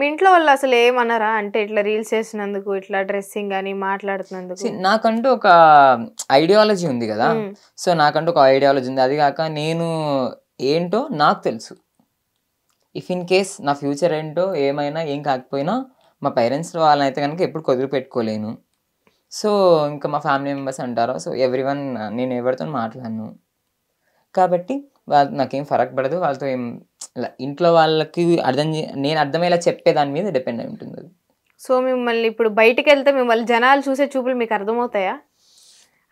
మీ ఇంట్లో వాళ్ళు అసలు ఏమన్నారా అంటే ఇట్లా రీల్స్ చేసినందుకు ఇట్లా డ్రెస్సింగ్ అని మాట్లాడుతున్నందుకు? నాకంటూ ఒక ఐడియాలజీ ఉంది కదా, సో నాకంటూ ఒక ఐడియాలజీ ఉంది. అది కాక నేను ఏంటో నాకు తెలుసు. ఇఫ్ ఇన్ కేస్ నా ఫ్యూచర్ ఏంటో ఏమైనా ఏం కాకపోయినా మా పేరెంట్స్ వాళ్ళని అయితే కనుక ఎప్పుడు కుదిరి పెట్టుకోలేను. సో ఇంకా మా ఫ్యామిలీ మెంబర్స్ అంటారు, సో ఎవ్రీవన్, నేను ఎవరితో మాట్లాడను కాబట్టి వాళ్ళు నాకేం ఫరక్ పడదు. వాళ్ళతో ఏం ఇంట్లో వాళ్ళకి నేను అర్థమయ్యేలా చెప్పే దాని మీద డిపెండ్ అయి ఉంటుంది అది. సో మిమ్మల్ని ఇప్పుడు బయటికి వెళ్తే మిమ్మల్ని జనాలు చూసే చూపులు మీకు అర్థమవుతాయా?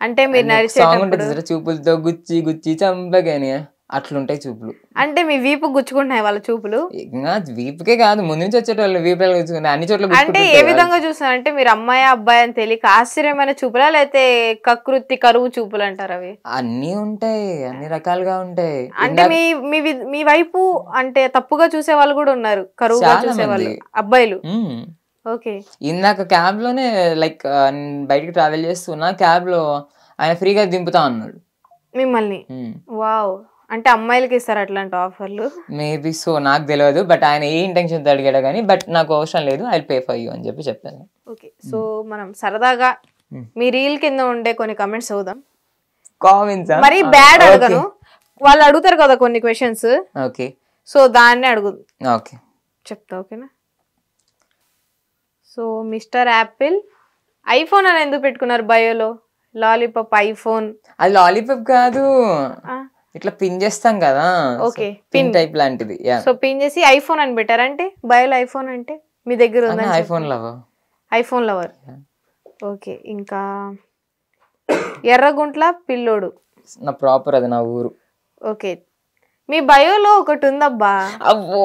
అంటే మీరు నడిచేటప్పుడు చూపులతో గుచ్చి గుచ్చి చంపగానే అట్లుంటాయి చూపులు. అంటే మీ వీపు గుచ్చుకుంటున్నాయి వాళ్ళ చూపులు? ఇంకా వీపుకే కాదు, ముందు నుంచి వచ్చేటోళ్ళు వీపులు గుచ్చుకుంటాయి, అన్ని చోట్ల. అంటే ఏ విధంగా చూస్తున్నారు అంటే మీరు అమ్మాయి అబ్బాయి అని తెలియక ఆశ్చర్యమైన చూపులా, లేకపోతే కకృతి కరువు చూపులు అంటారు అవి? అన్ని ఉంటాయి, అన్ని రకాలుగా ఉంటాయి. అంటే మీ వైపు అంటే తప్పుగా చూసే వాళ్ళు కూడా ఉన్నారు, కరువుగా చూసే వాళ్ళు అబ్బాయిలు. ఓకే. ఇందాక క్యాబ్ లోనే లైక్ బయటికి ట్రావెల్ చేస్తున్నా, క్యాబ్ లో ఆయన ఫ్రీగా దింపుతా అన్నాడు మిమ్మల్ని. వావ్. అంటే అమ్మాయిలకి ఇస్తారు అట్లాంటి ఆఫర్లు? మేబీ సో, నాకు తెలియదు. బట్ ఆయన ఏ ఇంటెన్షన్ తో అడిగాడు కానీ, బట్ నాకు అవసరం లేదు, ఐ పే ఫర్ యూ అని చెప్పాను. ఓకే. సో మనం సరదాగా మీ రీల్ కింద ఉండే కొన్ని కమెంట్స్ చదువుదాం. కామెంట్స్ మరి బ్యాడ్ అడగను, వాళ్ళు అడుగుతారు కదా కొన్ని క్వశ్చన్స్. ఓకే. సో దాన్ని అడుగు. ఓకే, చెప్తా. ఓకేనా? సో మిస్టర్ యాపిల్ ఐఫోన్ అని ఎందుకు పెట్టుకున్నారు బయోలో? Lollipop iPhone. అది లాలీపాప్ కాదు, ఇట్లా పిన్ చేస్తాం కదా. ఓకే, పిన్ టైప్ లాంటిది. సో పిన్ చేసి ఐఫోన్ అని పెట్టారంటే బయోలో ఐఫోన్ అంటే మీ దగ్గర ఉంది. IPhone lover. IPhone lover. Okay. ఇంకా ఎర్రగుంట్ల పిల్లోడు. నా ప్రాపర్, అది నా ఊరు. ఓకే. మీ బయోలో ఒకటి ఉందబ్బా. అబ్బో,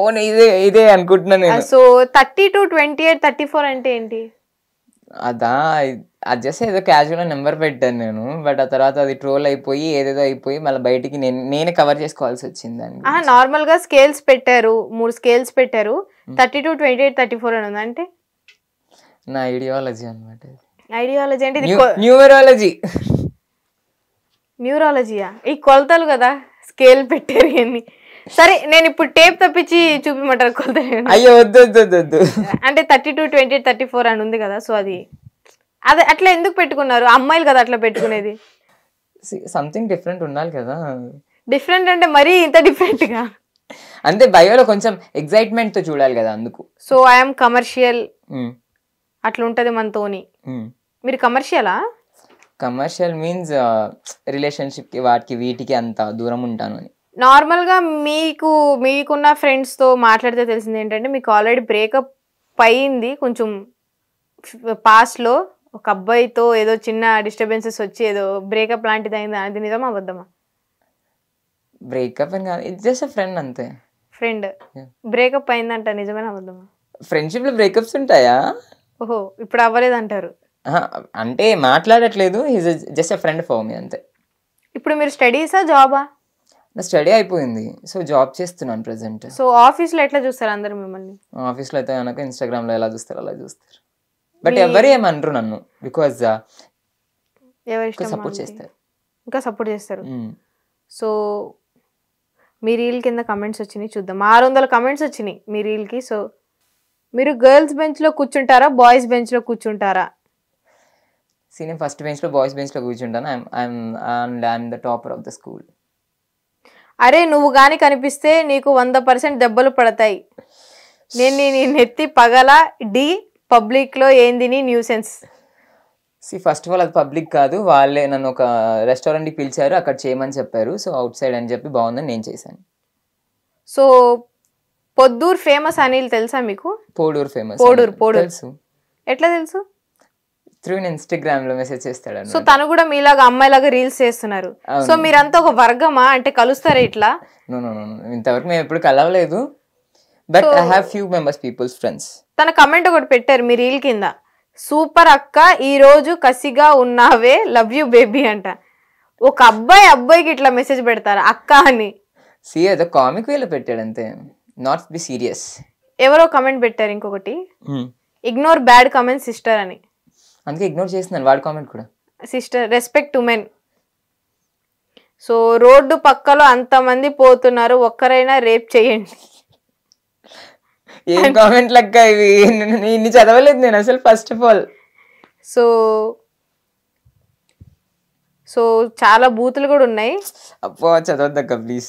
ఇదే అనుకుంటున్నాను. సో 32, 28, 34 అంటే ఏంటి? అదా, అది జస్ట్ ఏదో క్యాజువల్ నెంబర్ పెట్టాను నేను. బట్ ఆ తర్వాత అది ట్రోల్ అయిపోయి ఏదేదో అయిపోయి మళ్ళీ బయటికి నేనే కవర్ చేసుకోవాల్సి వచ్చింది దాన్ని. నార్మల్ గా స్కేల్స్ పెట్టారు, 3 స్కేల్స్ పెట్టారు. 32, 28, 34 అని ఉంది. అంటే నా ఐడియాలజీ అనమాట. ఐడియాలజీ అంటే న్యూమరాలజీ. న్యూరాలజీయా? ఈ కొలతలు కదా, స్కేల్ పెట్టారు ఇవన్నీ. సరే, నేను ఇప్పుడు టేప్ తప్పించి చూపిమంటారు కొలతలు? అయ్యో వద్దు వద్దు వద్దు. అంటే 32, 28, 34 అని ఉంది కదా, సో అది అట్లా ఎందుకు పెట్టుకున్నారు? అమ్మాయిలు కదా అట్లా పెట్టుకునేది. సంథింగ్ డిఫరెంట్ ఉండాలి కదా. డిఫరెంట్ అంటే మరీ ఇంత డిఫరెంట్ గా అంటే బయోలో కొంచెం ఎక్సైట్మెంట్ తో చూడాలి కదా, అందుకు. సో ఐఎమ్ కమర్షియల్ అట్లా ఉంటది మనతోని. మీరు కమర్షియలా? కమర్షియల్ మీన్స్ రిలేషన్షిప్ కి వాటికి వీటికి అంత దూరం ఉంటాను అని. నార్మల్ గా మీకున్న ఫ్రెండ్స్ తో మాట్లాడితే తెలిసింది ఏంటంటే మీకు ఆల్రెడీ బ్రేకప్ అయింది కొంచెం పాస్ట్ లో. ఒక అబ్బాయితో ఏదో చిన్న డిస్టర్బెన్సెస్ వచ్చి ఏదో బ్రేకప్ లాంటిది అయింది. అది నిజమా అబద్ధమా? బ్రేకప్ అని కాదు, ఇట్స్ జస్ట్ ఫ్రెండ్ అంతే. ఫ్రెండ్ బ్రేకప్ అయిందంట, నిజమేనా అబద్ధమా? ఫ్రెండ్షిప్ లో బ్రేకప్స్ ఉంటాయా? ఓహో, ఇప్పుడు అవ్వలేదు అంటారు. అంటే మాట్లాడట్లేదు, is just friend for me అంతే. ఇప్పుడు మీరు స్టడీసా జాబా? నా స్టడీ అయిపోయింది, సో జాబ్ చేస్తున్నాను ప్రెసెంట్. సో ఆఫీస్లో ఎట్లా చూస్తారు అందరు మిమ్మల్ని? ఆఫీస్లో అయితే కనుక ఇన్స్టాగ్రామ్ లో ఎలా చూస్తారు అలా చూస్తారు. బట్ ఎవరు ఏమనరు నన్ను, బికాజ్ ఎవరు సపోర్ట్ చేస్తారు, ఇంకా సపోర్ట్ చేస్తారు. సో మీ రీల్ కింద కమెంట్స్ వచ్చినాయి చూద్దాం. 600 కమెంట్స్ వచ్చినాయి మీ రీల్కి. సో మీరు గర్ల్స్ బెంచ్లో కూర్చుంటారా, బాయ్స్ బెంచ్లో కూర్చుంటారా? నేను ఫస్ట్ బెంచ్లో, బాయ్స్ బెంచ్లో కూర్చుంటాను. I'm the topper of the school. అరే నువ్వు గాని కనిపిస్తే నీకు 100% దెబ్బలు పడతాయి. నేను నీ నెత్తి పగల డి పబ్లిక్ లో ఏంది నీ న్యూసెన్స్. ఫస్ట్ ఆఫ్ ఆల్ అది పబ్లిక్ కాదు, వాళ్ళే నన్ను ఒక రెస్టారెంట్కి పిలిచారు, అక్కడ చేయమని చెప్పారు. సో అవుట్ సైడ్ అని చెప్పి బాగుందని నేను చేశాను. సో పొద్దూరు ఫేమస్ అనిల్ తెలుసా మీకు? పోడూరు ఫేమస్. పోడూరు తెలుసు. ఎట్లా తెలుసు? త్రూ ఇన్స్టాగ్రామ్ లో మెసేజ్ చేస్తాడు. సో తను కూడా మీలాగా అమ్మాయిలాగా రీల్స్ చేస్తున్నారు. సో మీరంతా ఒక వర్గమా, అంటే కలుస్తారా ఇట్లా? నో, ఇంతవరకు మేము ఎప్పుడు కలవలేదు. But I have few members peoples friends. తన కమెంట్ ఒకటి పెట్టారు మీ రీల్ కింద, సూపర్ అక్క ఈ రోజు కసిగా ఉన్నావే, లవ్ యూ బేబీ అంట. ఒక అబ్బాయికి ఇట్లా మెసేజ్ పెడతారా అక్క అని? ఏదో కామిక్ వేలో పెట్టాడు అంతే, నాట్ బి సీరియస్. ఎవరో కమెంట్ పెట్టారు ఇంకొకటి, ఇగ్నోర్ బ్యాడ్ కమెంట్ సిస్టర్ అని. అందుకే ఇగ్నోర్ చేస్తున్నాను వాడి కామెంట్ కూడా. Sister respect women. So road పక్కలో అంతమంది పోతున్నారు, ఒక్కరైనా రేప్ చేయండి. ఏం కామెంట్లు అక్క ఇవి, ఇన్ని చదవలేదు నేను అసలు first of all. So so చాలా బూతులు కూడా ఉన్నాయి. అప్పో చదవద్దక్క ప్లీజ్.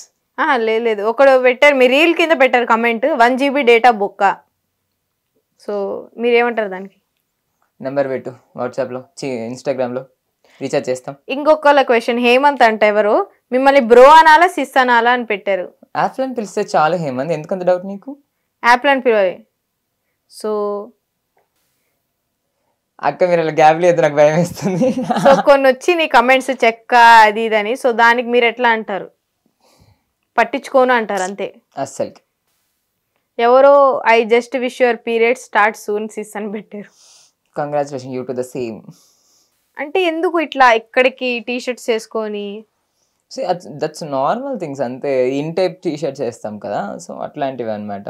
లేదు ఒకడు పెట్టారు, మీ రీల్ కింద పెట్టారు కమెంట్ 1 GB డేటా బొక్క. సో మీరేమంటారు దానికి? నెంబర్ పెట్టు వాట్సాప్లో, ఇన్స్టాగ్రామ్లో రీఛార్జ్ చేస్తాం. ఇంకొకళ్ళ క్వశ్చన్, హేమంత్ అంట ఎవరు మిమ్మల్ని బ్రో అనాలా సిస్ అనాలా అని పెట్టారు. యాప్లో పిలిస్తే చాలు హేమంత్, ఎందుకంత డౌట్ నీకు? యాప్లో అని పిలవాలి. సో అక్క మీరు అలా గ్యాప్ లేదు, నాకు భయం వేస్తుంది. సో కొన్ని వచ్చి నీ కమెంట్స్ చెక్క అది ఇదని, సో దానికి మీరు ఎట్లా అంటారు? పట్టించుకోను అంటారు అంతే అస్సలు. ఎవరో I just wish your period start soon sis అని పెట్టారు. Congratulation you to the same. అంటే ఎందుకు ఇట్లా ఇక్కడికి టీ షర్ట్స్ వేసుకొని? దట్స్ నార్మల్ థింగ్స్ అంతే, ఇన్ టైప్ టీ షర్ట్స్ వేస్తాం కదా, సో అట్లాంటివి అనమాట.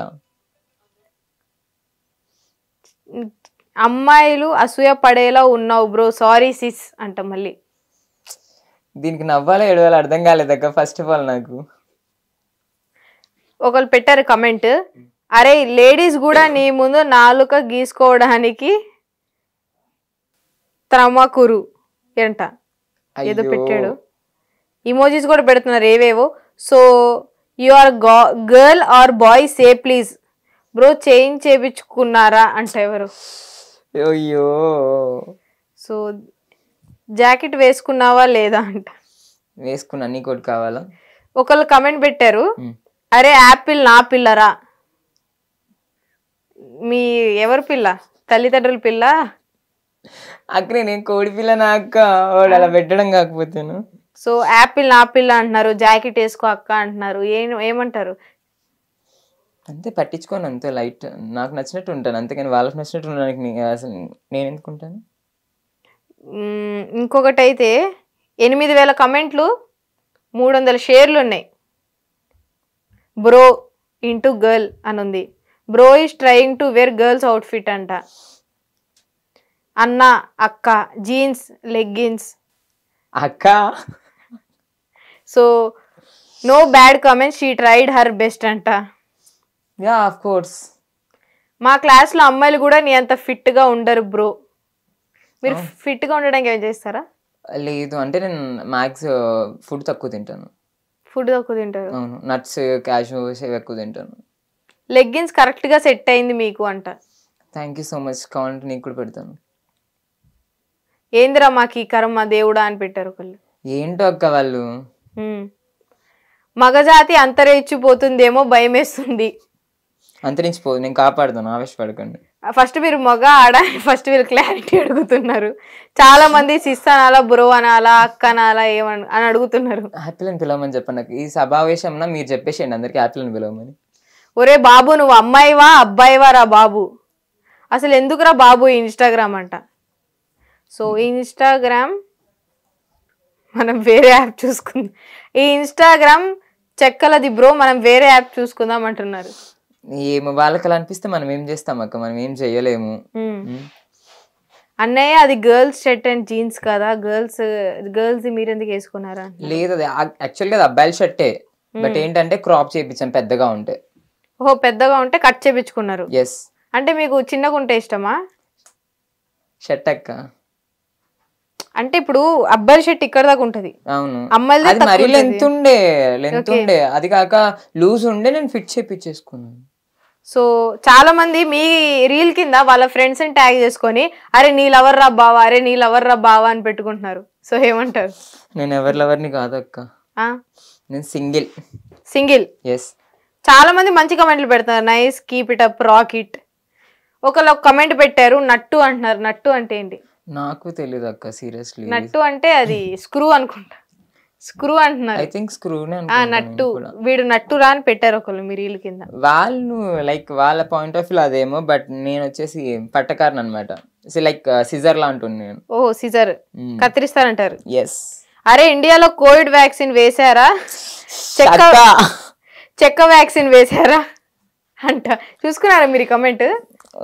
అమ్మాయిలు అసూయ పడేలా ఉన్నావు బ్రో, సారీ సిస్ అంట. మళ్ళీ దీనికి నవ్వాలా ఏడవాలో అర్థం కాలేదక్క ఫస్ట్ ఆఫ్ ఆల్ నాకు. ఒకళ్ళు పెట్టారు కమెంట్, అరే లేడీస్ కూడా నీ ముందు నాలుక గీసుకోవడానికి త్రమకురు అంట ఏదో పెట్టాడు. ఇమోజీస్ కూడా పెడుతున్నారు ఏవేవో. So you are girl or boy say please bro change చేయించుకున్నారా అంట ఎవరు. అయ్యో. సో జాకెట్ వేసుకున్నావా లేదా అంట. వేసుకున్నా, నీ కోట్ కావాలా. ఒకళ్ళు కమెంట్ పెట్టారు, అరే యాపిల్ నా పిల్లరా. మీ ఎవరు పిల్ల? తల్లిదండ్రుల పిల్ల? అక్క నేను కోడి పిల్ల నా అక్క, వాడు అలా పెట్టడం కాకపోతేను. సో యాపిల్ నా పిల్ల అంటున్నారు, జాకెట్ వేసుకో అక్క అంటున్నారు. ఏమంటారు? అంతే, పట్టించుకోను అంతే, లైట్. నాకు నచ్చినట్టు ఉంటాను అంతేకాని వాళ్ళకి నచ్చినట్టు ఉండడానికి అసలు నేను ఎందుకుంటాను. ఇంకొకటి అయితే 8,000 కమెంట్లు 300 షేర్లు ఉన్నాయి. బ్రో ఇంటూ గర్ల్ అని ఉంది. Bro is trying to wear girls outfit అంట. అన్న అక్క జీన్స్ లెగ్గిన్స్ అక్క. So no bad comments, she tried her best అంట. Yeah of course. మా క్లాస్లో అమ్మాయిలు కూడా నీ అంత ఫిట్గా ఉండరు బ్రో. మీరు ఫిట్గా ఉండడానికి ఏం చేస్తారా? లేదు అంటే నేను మ్యాక్స్ ఫుడ్ తక్కువ తింటాను. ఫుడ్ తక్కువ తింటారు? అవును, నట్స్ క్యాష్యూస్ ఎక్కువ తింటాను. లెగ్గిన్స్ కరెక్ట్గా సెట్ అయింది మీకు అంట. థ్యాంక్ యూ సో మచ్, కావాలంటే నీకు కూడా పెడతాను. ఏందిరా మాకు ఈ కర్మ దేవుడా అని పెట్టారు ఒకళ్ళు. ఏంటో అక్క వాళ్ళు. మగజాతి అంతరించిపోతుందేమో భయం వేస్తుంది. అంతరించిపోదు, నేను కాపాడుతాను, ఆవేశపడకండి. ఫస్ట్ మీరు మగ ఆడ ఫస్ట్ మీరు క్లారిటీ అడుగుతున్నారు. చాలా మంది సిస్ అనాలా బ్రో అనాలా అక్క అనాలా ఏమని అని అడుగుతున్నారు. యాపిల్ అని పిలవమని చెప్పండి నాకు. ఈ సభావేశంలో మీరు చెప్పేసేయండి అందరికి యాపిల్ అని పిలవమని. ఒరే బాబు నువ్వు అమ్మాయివా అబ్బాయివా రా బాబు, అసలు ఎందుకురా బాబు ఇన్స్టాగ్రామ్ అంట. సో ఇన్స్టాగ్రామ్ మనం వేరే యాప్ చూసుకుందాం. ఈ ఇన్స్టాగ్రామ్ చెక్కలది బ్రో, మనం వేరే యాప్ చూసుకుందాం అంటున్నారు. ఏమో వాళ్ళకి అలా అనిపిస్తే మనం ఏం చేస్తాం అక్క, మనం ఏం చెయ్యలేము. అన్నయ్య అది గర్ల్స్ షర్ట్ అండ్ జీన్స్ కదా, గర్ల్స్ మీరు ఎందుకు వేసుకున్నారా? లేదు, అది యాక్చువల్గా అది అబ్బాయిల షర్టే, బట్ ఏంటంటే క్రాప్ చేయించాం పెద్దగా ఉంటే. ఓహో పెద్దగా ఉంటే కట్ చేయించుకున్నారు. ఎస్. అంటే మీకు చిన్నగా ఉంటే ఇష్టమా షర్ట్ అక్క? అంటే ఇప్పుడు అబ్బాయిల షర్ట్ ఇక్కడ దాకా ఉంటది. అవును, అమ్మాయిలు అది మరీ లెంత్ ఉండే, అది కాక లూజ్ ఉండే, నేను ఫిట్ చేపించేసుకున్నాను. సో చాలా మంది మీ రీల్ కింద వాళ్ళ ఫ్రెండ్స్ ని ట్యాగ్ చేసుకొని అరే నీ లవర్ రా బావా, అరే నీ లవర్ రా బావా అని పెట్టుకుంటున్నారు. సో ఏమంటారు? నేను ఎవరి లవర్ని కాదు అక్క, నేను సింగిల్. ఎస్. చాలా మంది మంచి కమెంట్లు పెడతారు, nice keep it up rock it. ఒకళ్ళు ఒక కమెంట్ పెట్టారు నట్టు అంటున్నారు. నట్టు అంటే ఏంటి? నాకు తెలియదు అక్క సీరియస్లీ. నట్టు అంటే అది స్క్రూ అనుకుంటా, స్క్రూ అంటున్నారు. ఐ థింక్ స్క్రూనే నట్టు, వీడు నట్టురా అని పెట్టారు ఒకళ్ళు మీ రీల్ కింద. వాళ్ళు లైక్ వాళ్ళ పాయింట్ ఆఫ్ వ్యూ అదేమో, బట్ నేను వచ్చేసి పట్టకారన్ అనమాట. లైక్ సిజర్ లా అంటుంది నేను. ఓ సిజర్ కత్తిరిస్తారంటారు. ఎస్. అరే ఇండియాలో కోవిడ్ వ్యాక్సిన్ వేసారా, చెక్క వ్యాక్సిన్ వేసారా అంట. చూసుకున్నారా మీరు కమెంట్?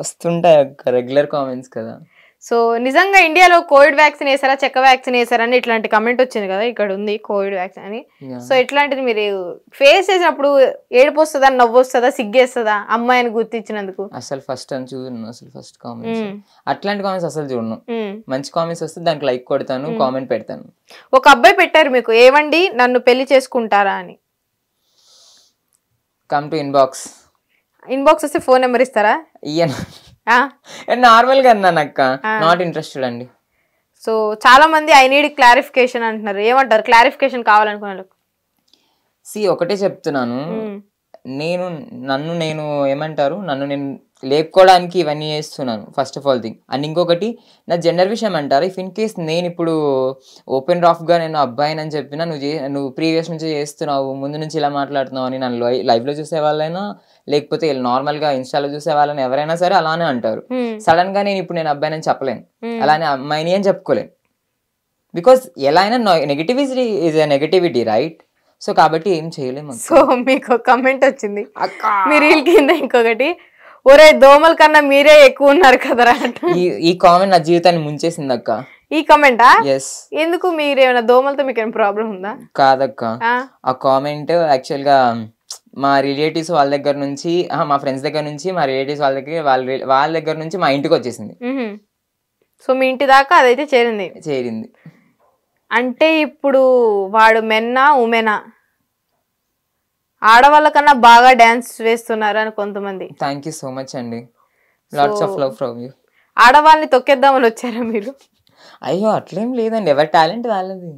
వస్తుంటాయి అక్క, రెగ్యులర్ కామెంట్స్ కదా. సో నిజంగా ఇండియాలో కోవిడ్ వ్యాక్సిన్ వేసారా చెక్క వ్యాక్సిన్ వేసారా అని ఇట్లాంటి కమెంట్ వచ్చింది కదా, ఇక్కడ ఉంది కోవిడ్ వ్యాక్సిన్ అని. సో ఇట్లాంటిది మీరు ఫేస్ చేసినప్పుడు ఏడుపు వస్తుందా, నవ్వు వస్తుందా, సిగ్గేస్తుందా అమ్మాయిని గుర్తించినందుకు? అసలు ఫస్ట్ అని చూడను, అసలు ఫస్ట్ కామెంట్స్ అట్లాంటి కామెంట్స్ అసలు చూడను. మంచి కామెంట్స్ వస్తే దానికి లైక్ కొడతాను, కామెంట్ పెడతాను. ఒక అబ్బాయి పెట్టారు మీకు, ఏమండి నన్ను పెళ్లి చేసుకుంటారా అని. Come to inbox. ఇన్బాక్స్ వస్తే ఫోన్ నెంబర్ ఇస్తారా? ఇయ్యను, నార్మల్ గా అన్నాను అక్క, నాట్ ఇంట్రెస్టెడ్ అండి. సో చాలా మంది ఐ నీడ్ క్లారిఫికేషన్ అంటున్నారు, ఏమంటారు క్లారిఫికేషన్ కావాలనుకున్న? ఒకటే చెప్తున్నాను, నన్ను నేను ఏమంటారు, నన్ను నేను లేపుకోవడానికి ఇవన్నీ చేస్తున్నాను first of all thing. And ఇంకొకటి నా జెండర్ విషయం అంటారు, ఇఫ్ ఇన్ కేస్ నేను ఇప్పుడు ఓపెన్ రాఫ్గా నేను అబ్బాయిని అని చెప్పినా, నువ్వు ప్రీవియస్ నుంచి చేస్తున్నావు, ముందు నుంచి ఇలా మాట్లాడుతున్నావు అని నన్ను లైవ్లో చూసే వాళ్ళైనా లేకపోతే నార్మల్గా ఇన్స్టాలో చూసే వాళ్ళని ఎవరైనా సరే అలానే అంటారు. సడన్ గా నేను ఇప్పుడు నేను అబ్బాయిని అని చెప్పలేను, అలానే అమ్మాయిని అని చెప్పుకోలేను. బికాస్ ఎలా అయినా negativity is a negativity, right? So కాబట్టి ఏం చేయలేము. సో మీకు కమెంట్ వచ్చింది మీ రీల్ కింద ఇంకొకటి, ఒరే దోమల కన్నా మీరే ఎక్కువ ఉన్నారు కదరా. ఈ కామెంట్ నా జీవితాన్ని ముంచేసింది అక్క. ఈ కామెంటా? ఎస్. ఎందుకు, మీరేమైనా దోమలతో మీకు ఏమైనా ప్రాబ్లం ఉందా? కాదక్క, ఆ కామెంట్ యాక్చువల్ గా మా రిలేటివ్స్ వాళ్ళ దగ్గర నుంచి, మా ఫ్రెండ్స్ దగ్గర నుంచి, మా రిలేటివ్స్ వాళ్ళ దగ్గర నుంచి మా ఇంటికి వచ్చేసింది. సో మీ ఇంటి దాకా అదైతే చేరింది. అంటే ఇప్పుడు వాడు మెన్నా ఉమెనా? ఆడవాళ్ళ కన్నా బాగా డాన్స్ వేస్తున్నారు అని కొంతమంది. థ్యాంక్ యూ సో మచ్ అండి, lots of love from you. ఆడవాళ్ళని తొక్కేద్దామని వచ్చారా మీరు? అయ్యో అట్లేం లేదండి, ఎవరి టాలెంట్ వాళ్ళది.